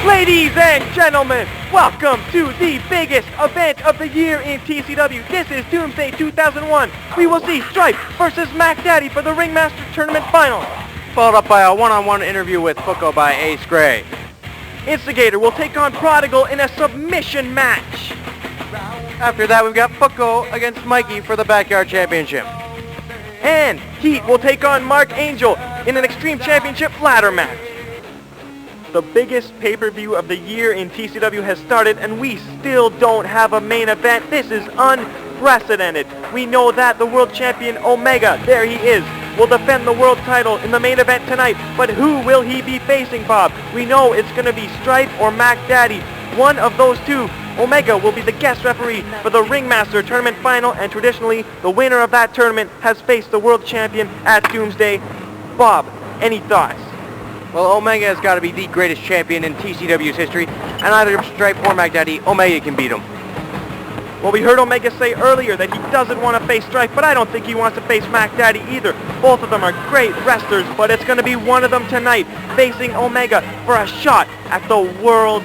Ladies and gentlemen, welcome to the biggest event of the year in TCW. This is Doomsday 2001. We will see Stryfe versus Mack Daddy for the RingMaster Tournament Final. Followed up by a one-on-one interview with Fuko by Ace Gray. Instigator will take on Prodigal in a submission match. After that, we've got Fuko against Mikey for the Backyard Championship. And Heat will take on Mark Angel in an Extreme Championship ladder match. The biggest pay-per-view of the year in TCW has started, and we still don't have a main event. This is unprecedented. We know that the world champion Omega, there he is, will defend the world title in the main event tonight. But who will he be facing, Bob? We know it's going to be Stryfe or Mack Daddy. One of those two. Omega will be the guest referee for the RingMaster Tournament Final, and traditionally, the winner of that tournament has faced the world champion at Doomsday. Bob, any thoughts? Well, Omega has got to be the greatest champion in TCW's history, and either Stryfe or Mack Daddy, Omega can beat him. Well, we heard Omega say earlier that he doesn't want to face Stryfe, but I don't think he wants to face Mack Daddy either. Both of them are great wrestlers, but it's going to be one of them tonight, facing Omega for a shot at the world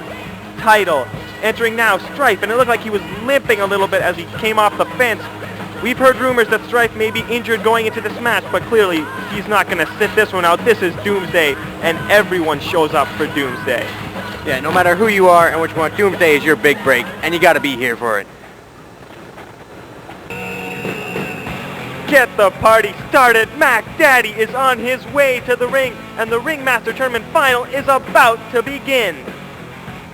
title. Entering now, Stryfe, and it looked like he was limping a little bit as he came off the fence. We've heard rumors that Stryfe may be injured going into this match, but clearly he's not going to sit this one out. This is Doomsday, and everyone shows up for Doomsday. Yeah, no matter who you are and what you want, Doomsday is your big break, and you got to be here for it. Get the party started. Mack Daddy is on his way to the ring, and the RingMaster Tournament Final is about to begin.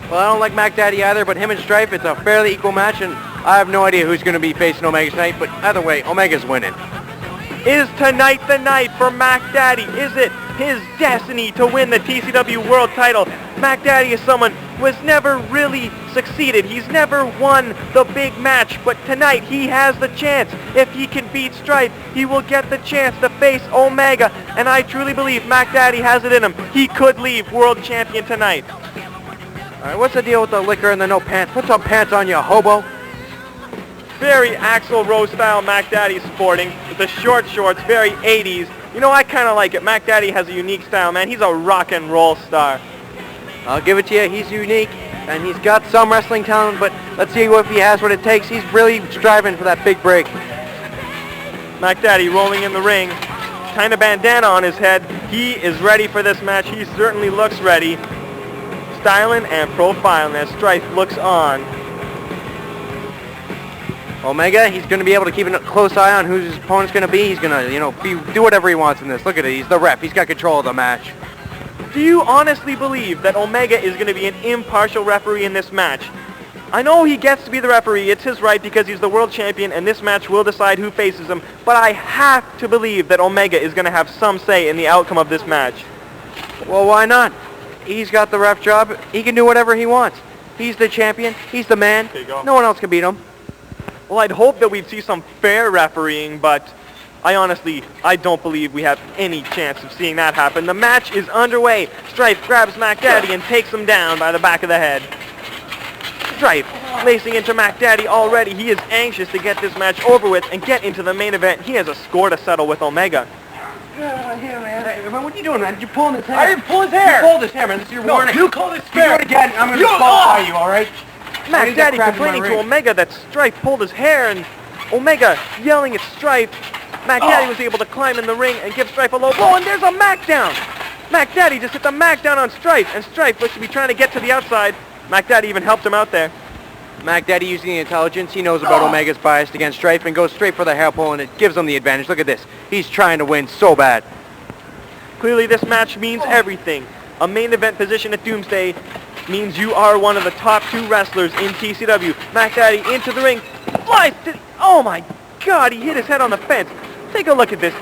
Well, I don't like Mack Daddy either, but him and Stryfe, it's a fairly equal match, and I have no idea who's going to be facing Omega tonight, but either way, Omega's winning. Is tonight the night for Mack Daddy? Is it his destiny to win the TCW World title? Mack Daddy is someone who has never really succeeded. He's never won the big match, but tonight he has the chance. If he can beat Stryfe, he will get the chance to face Omega, and I truly believe Mack Daddy has it in him. He could leave world champion tonight. All right, what's the deal with the liquor and the no pants? Put some pants on, you hobo. Very Axl Rose style Mack Daddy's sporting, with the short shorts, very 80s. You know, I kind of like it. Mack Daddy has a unique style, man. He's a rock and roll star. I'll give it to you. He's unique, and he's got some wrestling talent, but let's see if he has what it takes. He's really striving for that big break. Mack Daddy rolling in the ring, kind of bandana on his head. He is ready for this match. He certainly looks ready. Styling and profiling as Stryfe looks on. Omega, he's going to be able to keep a close eye on who his opponent's going to be. He's going to, do whatever he wants in this. Look at it. He's the ref. He's got control of the match. Do you honestly believe that Omega is going to be an impartial referee in this match? I know he gets to be the referee. It's his right because he's the world champion, and this match will decide who faces him. But I have to believe that Omega is going to have some say in the outcome of this match. Well, why not? He's got the ref job. He can do whatever he wants. He's the champion. He's the man. No one else can beat him. Well, I'd hope that we'd see some fair refereeing, but I don't believe we have any chance of seeing that happen. The match is underway. Stryfe grabs Mack Daddy and takes him down by the back of the head. Stryfe lacing into Mack Daddy already. He is anxious to get this match over with and get into the main event. He has a score to settle with Omega. Here, man. Hey, what are you doing, man? You're pulling his hair. I didn't pull his hair. You pulled his hair, man. This is your warning. You called it fair. You do it again, I'm going to disqualify you, all right? Mack Daddy complaining to Omega that Stryfe pulled his hair, and Omega yelling at Stryfe. Mack Daddy was able to climb in the ring and give Stryfe a low blow, and there's a Mack down. Mack Daddy just hit the Mack down on Stryfe, and Stryfe looks to be trying to get to the outside. Mack Daddy even helped him out there. Mack Daddy using the intelligence. He knows about Omega's bias against Stryfe and goes straight for the hair pull, and it gives him the advantage. Look at this. He's trying to win so bad. Clearly this match means everything. A main event position at Doomsday means you are one of the top two wrestlers in TCW. Mack Daddy into the ring. Flies to... Oh my God, he hit his head on the fence. Take a look at this.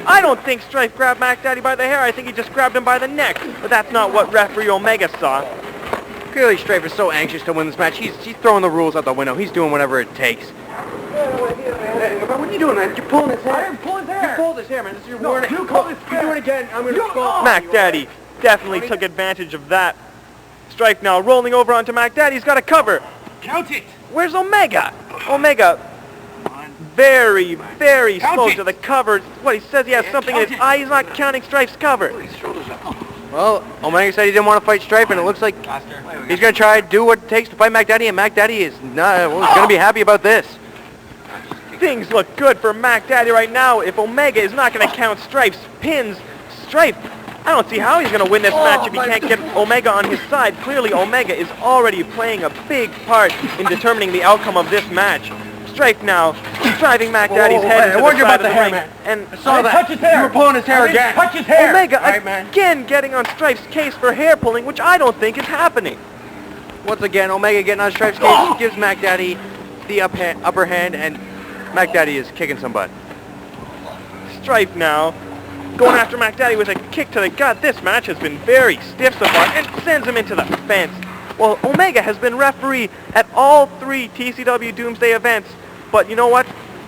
I don't think Stryfe grabbed Mack Daddy by the hair. I think he just grabbed him by the neck. But that's not what referee Omega saw. Clearly Stryfe is so anxious to win this match. He's throwing the rules out the window. He's doing whatever it takes. Hey, what are you doing, man? You're pulling his hair. I didn't pull his hair. You pulled his hair, man. This is your warning. You called his hair. You do it again, I'm going to disqualify Mack Daddy definitely took advantage of that. Stryfe now rolling over onto Mack Daddy. He's got a cover. Count it. Where's Omega? Omega. very, very slow to the cover. What, he says he has something in his eye. He's not counting Stryfe's cover. Well, Omega said he didn't want to fight Stryfe, and it looks like he's going to try to do what it takes to fight Mack Daddy, and Mack Daddy is not, well, he's going to be happy about this. Things look good for Mack Daddy right now. If Omega is not going to count Stryfe's pins, Stryfe, I don't see how he's going to win this match if he can't get Omega on his side. Clearly, Omega is already playing a big part in determining the outcome of this match. Stryfe now driving Mack Daddy's head into the side of the ring. And I saw that. You were pulling his hair again. Touch his hair. Omega again getting on Stryfe's case for hair pulling, which I don't think is happening. Once again, Omega getting on Stryfe's case, gives Mack Daddy the upper hand, and Mack Daddy is kicking some butt. Stryfe now going after Mack Daddy with a kick to the gut. This match has been very stiff so far and sends him into the fence. Well, Omega has been referee at all 3 TCW Doomsday events, but you know what?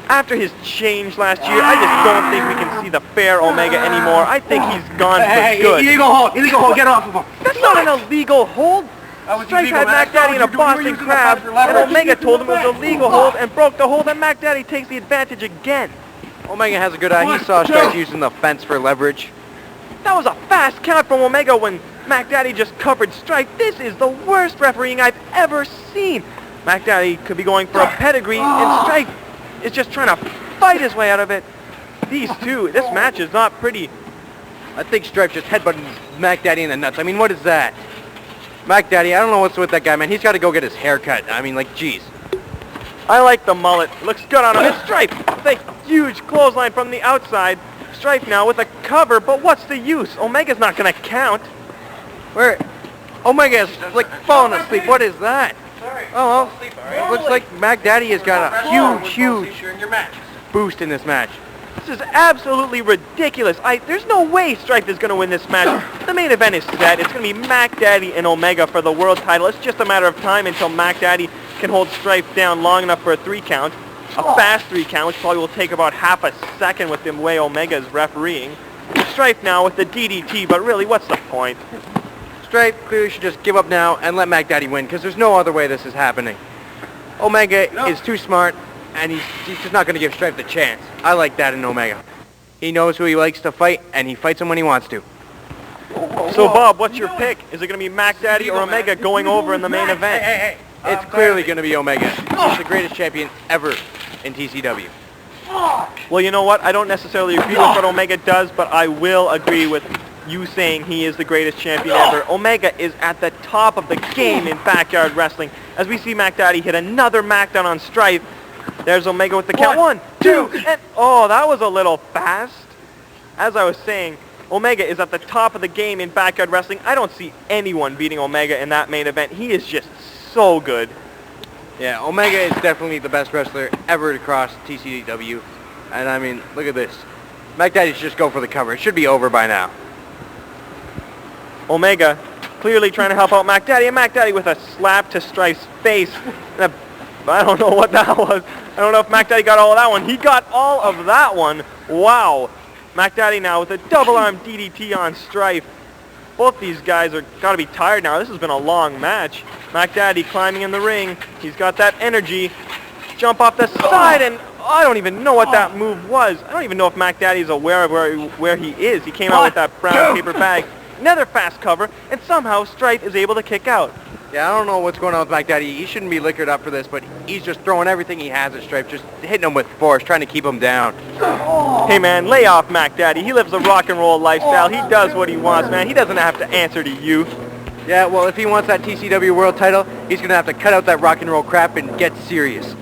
After his change last year, I just don't think we can see the fair Omega anymore. I think he's gone for good. Illegal hold, get off of him. That's not an illegal hold. Stryfe had Mack Daddy in a Boston Crab, and Omega told him it was a legal hold and broke the hold, and Mack Daddy takes the advantage again. Omega has a good eye. He saw Stryfe using the fence for leverage. That was a fast count from Omega when Mack Daddy just covered Stryfe. This is the worst refereeing I've ever seen. Mack Daddy could be going for a pedigree, and Stryfe is just trying to fight his way out of it. These two, this match is not pretty. I think Stryfe just headbutted Mack Daddy in the nuts. I mean, what is that? Mack Daddy, I don't know what's with that guy, man. He's got to go get his hair cut. I mean, like, jeez. I like the mullet. Looks good on him. It's Stryfe. The huge clothesline from the outside. Stryfe now with a cover, but what's the use? Omega's not going to count. Where? Omega's like falling asleep. What is that? Oh, well, looks like Mack Daddy has got a huge boost in this match. This is absolutely ridiculous. There's no way Stryfe is going to win this match. The main event is set. It's going to be Mack Daddy and Omega for the world title. It's just a matter of time until Mack Daddy can hold Stryfe down long enough for a 3 count. A fast 3 count, which probably will take about half a second with the way Omega is refereeing. Stryfe now with the DDT, but really, what's the point? Stryfe clearly should just give up now and let Mack Daddy win, because there's no other way this is happening. Omega is too smart, and he's just not going to give Stryfe the chance. I like that in Omega. He knows who he likes to fight, and he fights him when he wants to. So, Bob, what's your pick? Is it going to be Mack Daddy or Omega going over in the main event? Hey. It's clearly going to be Omega. He's the greatest champion ever in TCW. Well, you know what? I don't necessarily agree with what Omega does, but I will agree with you saying he is the greatest champion ever. Omega is at the top of the game in backyard wrestling. As we see Mack Daddy hit another Mackdown on Stryfe. There's Omega with the count. 1, 2, and oh, that was a little fast. As I was saying, Omega is at the top of the game in backyard wrestling. I don't see anyone beating Omega in that main event. He is just so good. Yeah, Omega is definitely the best wrestler ever to cross TCW. And I mean, look at this. Mack Daddy should just go for the cover. It should be over by now. Omega clearly trying to help out Mack Daddy, and Mack Daddy with a slap to Stryfe's face. I don't know what that was. I don't know if Mack Daddy got all of that one. He got all of that one. Wow. Mack Daddy now with a double arm DDT on Stryfe. Both these guys are got to be tired now. This has been a long match. Mack Daddy climbing in the ring. He's got that energy. Jump off the side, and I don't even know what that move was. I don't even know if Mack Daddy's aware of where he is. He came out with that brown paper bag. Another fast cover, and somehow Stryfe is able to kick out. Yeah, I don't know what's going on with Mack Daddy. He shouldn't be liquored up for this, but he's just throwing everything he has at Stryfe, just hitting him with force, trying to keep him down. Hey, man, lay off Mack Daddy. He lives a rock and roll lifestyle. He does what he wants, man. He doesn't have to answer to you. Yeah, well, if he wants that TCW world title, he's going to have to cut out that rock and roll crap and get serious.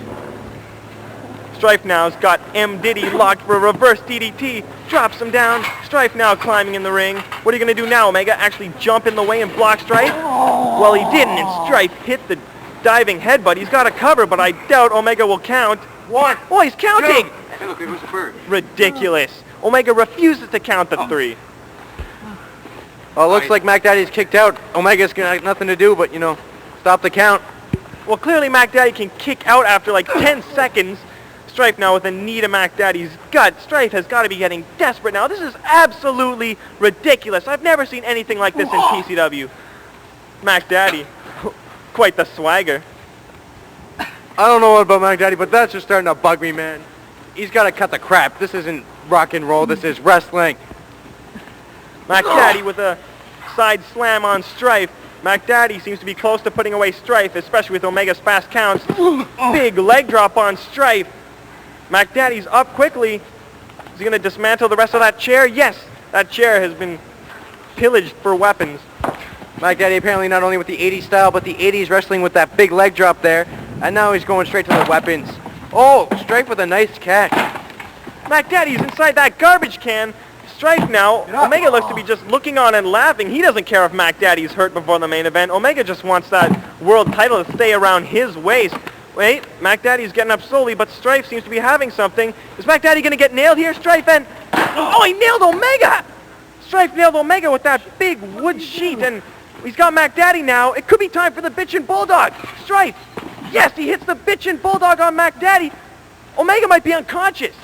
Stryfe now's got M. Diddy locked for a reverse DDT. Drops him down. Stryfe now climbing in the ring. What are you going to do now, Omega? Actually jump in the way and block Stryfe? Well, he didn't, and Stryfe hit the diving headbutt. He's got a cover, but I doubt Omega will count. 1. Oh, he's counting! Hey, look, it was a bird. Ridiculous. Omega refuses to count the 3. Well, it looks like Mack Daddy's kicked out. Omega's going to have nothing to do but, stop the count. Well, clearly Mack Daddy can kick out after like 10 seconds. Stryfe now with a knee to Mack Daddy's gut. Stryfe has got to be getting desperate now. This is absolutely ridiculous. I've never seen anything like this in TCW. Mack Daddy, quite the swagger. I don't know about Mack Daddy, but that's just starting to bug me, man. he's got to cut the crap. This isn't rock and roll. This is wrestling. Mack Daddy with a side slam on Stryfe. Mack Daddy seems to be close to putting away Stryfe, especially with Omega's fast counts. Big leg drop on Stryfe. Mack Daddy's up quickly. Is he going to dismantle the rest of that chair? Yes, that chair has been pillaged for weapons. Mack Daddy apparently not only with the 80s style, but the 80s wrestling with that big leg drop there. And now he's going straight to the weapons. Oh, Stryfe with a nice catch. Mack Daddy's inside that garbage can. Stryfe now. Omega looks to be just looking on and laughing. He doesn't care if Mack Daddy's hurt before the main event. Omega just wants that world title to stay around his waist. Wait, Mack Daddy's getting up slowly, but Stryfe seems to be having something. Is Mack Daddy going to get nailed here? Stryfe and... Oh, he nailed Omega! Stryfe nailed Omega with that big wood sheet, and he's got Mack Daddy now. It could be time for the Bytchin Bulldog. Stryfe! Yes, he hits the Bytchin Bulldog on Mack Daddy. Omega might be unconscious.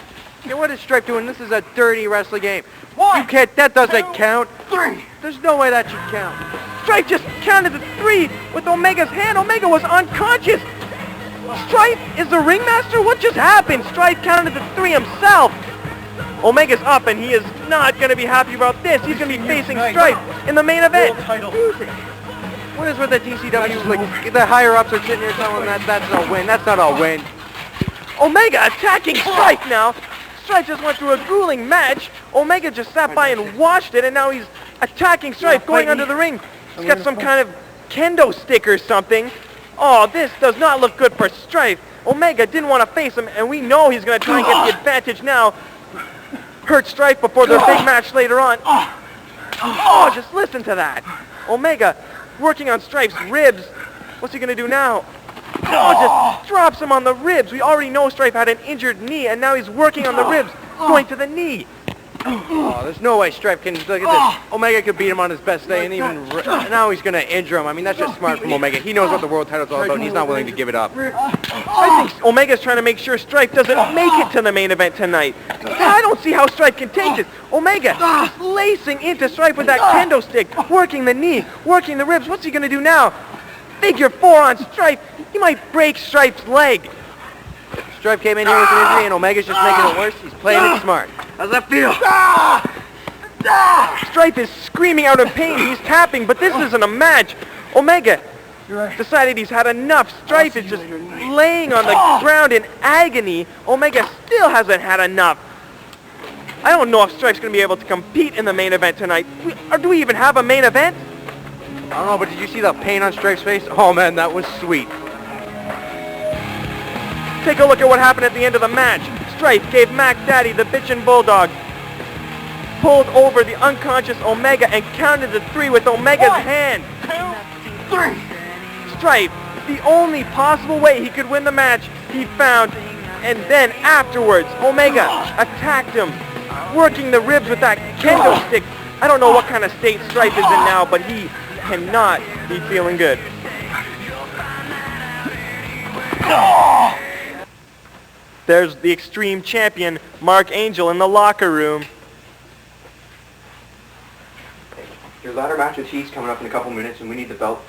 Yeah, what is Stryfe doing? This is a dirty wrestling game. You can't, that doesn't count. 3. There's no way that should count. Stryfe just counted to 3 with Omega's hand. Omega was unconscious. Stryfe is the ringmaster? What just happened? Stryfe counted to 3 himself. Omega's up, and he is not going to be happy about this. He's going to be facing Stryfe in the main event. What is with the TCW? Like, the higher-ups are sitting here telling them that's a win. That's not a win. Omega attacking Stryfe now. Stryfe just went through a grueling match. Omega just sat by and watched it, and now he's attacking Stryfe, going under the ring. He's got some kind of kendo stick or something. Oh, this does not look good for Stryfe. Omega didn't want to face him, and we know he's going to try and get the advantage now. Hurt Stryfe before their big match later on. Oh, just listen to that. Omega working on Stryfe's ribs. What's he going to do now? Oh, just drops him on the ribs. We already know Stryfe had an injured knee, and now he's working on the ribs, going to the knee. Oh, there's no way Stryfe can, look at this. Omega could beat him on his best day, and even now he's going to injure him. I mean, that's just smart from Omega. He knows what the world title's all about, and he's not willing to give it up. I think Omega's trying to make sure Stryfe doesn't make it to the main event tonight. I don't see how Stryfe can take this. Omega just lacing into Stryfe with that kendo stick, working the knee, working the ribs. What's he going to do now? Figure 4 on Stryfe. He might break Stryfe's leg. Stryfe came in here with an injury, and Omega's just making it worse. He's playing it smart. How's that feel? Stryfe is screaming out in pain. He's tapping, but this isn't a match. Omega decided he's had enough. Stryfe is just laying on the ground in agony. Omega still hasn't had enough. I don't know if Stryfe's going to be able to compete in the main event tonight. Or do we even have a main event? I don't know, but did you see the pain on Stryfe's face? Oh, man, that was sweet. Take a look at what happened at the end of the match. Stryfe gave Mack Daddy the Bytchin Bulldog, pulled over the unconscious Omega, and counted to 3 with Omega's hand. 1, 2, 3. Stryfe, the only possible way he could win the match, he found, and then afterwards, Omega attacked him, working the ribs with that kendo stick. I don't know what kind of state Stryfe is in now, but he cannot be feeling good. There's the Extreme Champion, Mark Angel, in the locker room. Your ladder match with Heat's coming up in a couple minutes, and we need the belt